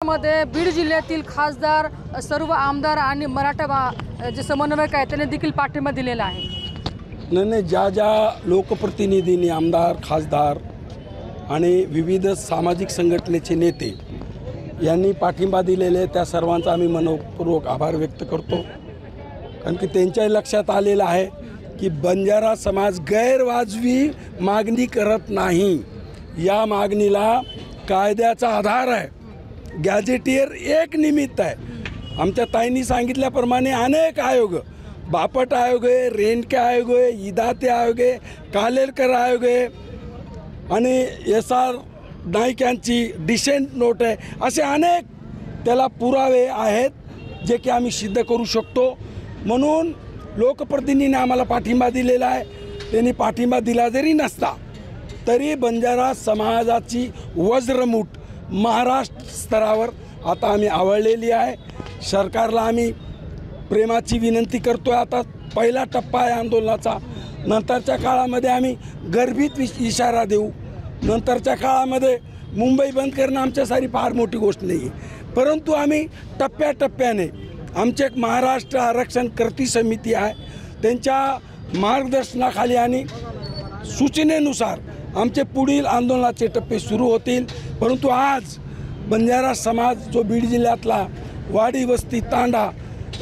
मध्ये बीड जिल्ह्यातील खासदार, सर्व आमदार आणि मराठा जे समन्वयक आहेत त्यांनी देखील पाठिंबा दिलेला आहे। नाही, ज्या लोकप्रतिनिधींनी, आमदार, खासदार आणि विविध सामाजिक संघटनेचे नेते यांनी पाठिंबा दिलेले त्या सर्वांचा आम्ही मनपूर्वक आभार व्यक्त करतो। कारण की त्यांच्या लक्षात आलेलं आहे की बंजारा समाज गैरवाजवी मागणी करत नाही। या मागणीला कायद्याचा आधार आहे, गॅजेटियर एक निमित्त आहे। आमच्या ताईंनी सांगितल्याप्रमाणे अनेक आयोग, बापट आयोग आहे, रेणके आयोग आहे, इदाते आयोग आहे, कालेलकर आयोग आहे आणि SR नाईक यांची डिसेंट नोट आहे, असे अनेक त्याला पुरावे आहेत जे की आम्ही सिद्ध करू शकतो। म्हणून लोकप्रतिनिधींनी आम्हाला पाठिंबा दिलेला आहे। त्यांनी पाठिंबा दिला जरी नसता तरी बंजारा समाजाची वज्रमूठ महाराष्ट्र स्तरावर आता आम्ही आवळलेली आहे। सरकारला आम्ही प्रेमाची विनंती करतोय। आता पहिला टप्पा आहे आंदोलनाचा, नंतरच्या काळामध्ये आम्ही गर्भित इशारा देऊ। नंतरच्या काळामध्ये मुंबई बंद करणं आमच्यासाठी फार मोठी गोष्ट नाही आहे, परंतु आम्ही टप्प्याटप्प्याने आमचे एक महाराष्ट्र आरक्षण कृती समिती आहे, त्यांच्या मार्गदर्शनाखाली आणि सूचनेनुसार आमचे पुढील आंदोलनाचे टप्पे सुरू होतील। परंतु आज बंजारा समाज जो बीड जिल्ह्यातला वाडी, वस्ती, तांडा,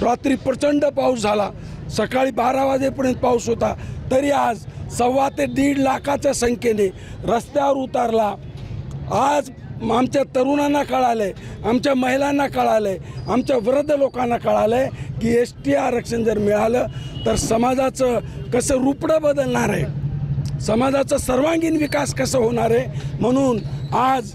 रात्री प्रचंड पाऊस झाला, सकाळी 12 वाजेपर्यंत पाऊस होता, तरी आज 1.25 ते 1.5 लाखाच्या संख्येने रस्त्यावर उतरला। आज आमच्या तरुणांना कळालं आहे, आमच्या महिलांना कळालं आहे, आमच्या वृद्ध लोकांना कळालं आहे की ST आरक्षण जर मिळालं तर समाजाचं कसं रूपडं बदलणार आहे, समाजाचा सर्वांगीण विकास कसं होणार आहे। म्हणून आज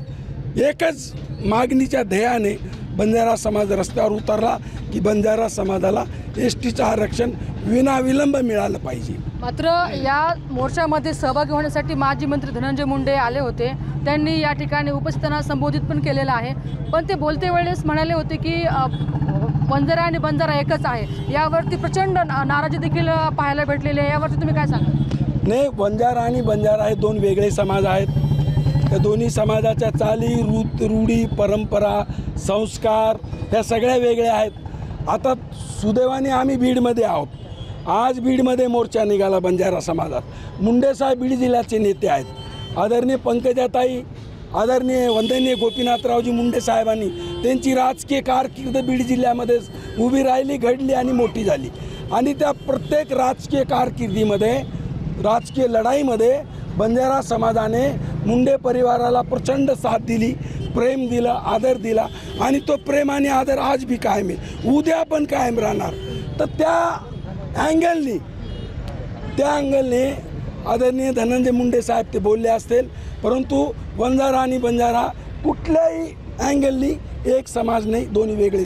एकच मागणीच्या ध्येयाने बंजारा समाज रस्त्यावर उतरला की बंजारा समाजाला STचं आरक्षण विनाविलंब मिळालं पाहिजे। मात्र या मोर्चामध्ये सहभागी होण्यासाठी माजी मंत्री धनंजय मुंडे आले होते। त्यांनी या ठिकाणी उपस्थितांना संबोधित पण केलेलं आहे, पण ते बोलते वेळेस म्हणाले होते की बंजारा आणि बंजारा एकच आहे। यावरती प्रचंड नाराजी देखील पाहायला भेटलेली आहे। यावरती तुम्ही काय सांगाल? नाही, बंजारा आणि बंजारा हे दोन वेगळे समाज आहेत। त्या दोन्ही समाजाच्या चाली, रूढी, परंपरा, संस्कार ह्या सगळ्या वेगळ्या आहेत। आता सुदैवाने आम्ही बीडमध्ये आहोत। आज बीडमध्ये मोर्चा निघाला बंजारा समाजात। मुंडे साहेब बीड जिल्ह्याचे नेते आहेत। आदरणीय पंकजाताई, आदरणीय वंदनीय गोपीनाथरावजी मुंडे साहेबांनी त्यांची राजकीय कारकीर्द बीड जिल्ह्यामध्ये उभी राहिली, घडली आणि मोठी झाली। आणि त्या प्रत्येक राजकीय कारकिर्दीमध्ये, राजकीय लढाईमध्ये बंजारा समाजाने मुंडे परिवाराला प्रचंड साथ दिली, प्रेम दिलं, आदर दिला आणि तो प्रेम आणि आदर आज भी कायम आहे, उद्या पण कायम राहणार। तर त्या अँगलने आदरणीय धनंजय मुंडे साहेब ते बोलले असतील, परंतु बंजारा आणि बंजारा कुठल्याही अँगलनी एक समाज नाही, दोन्ही वेगळे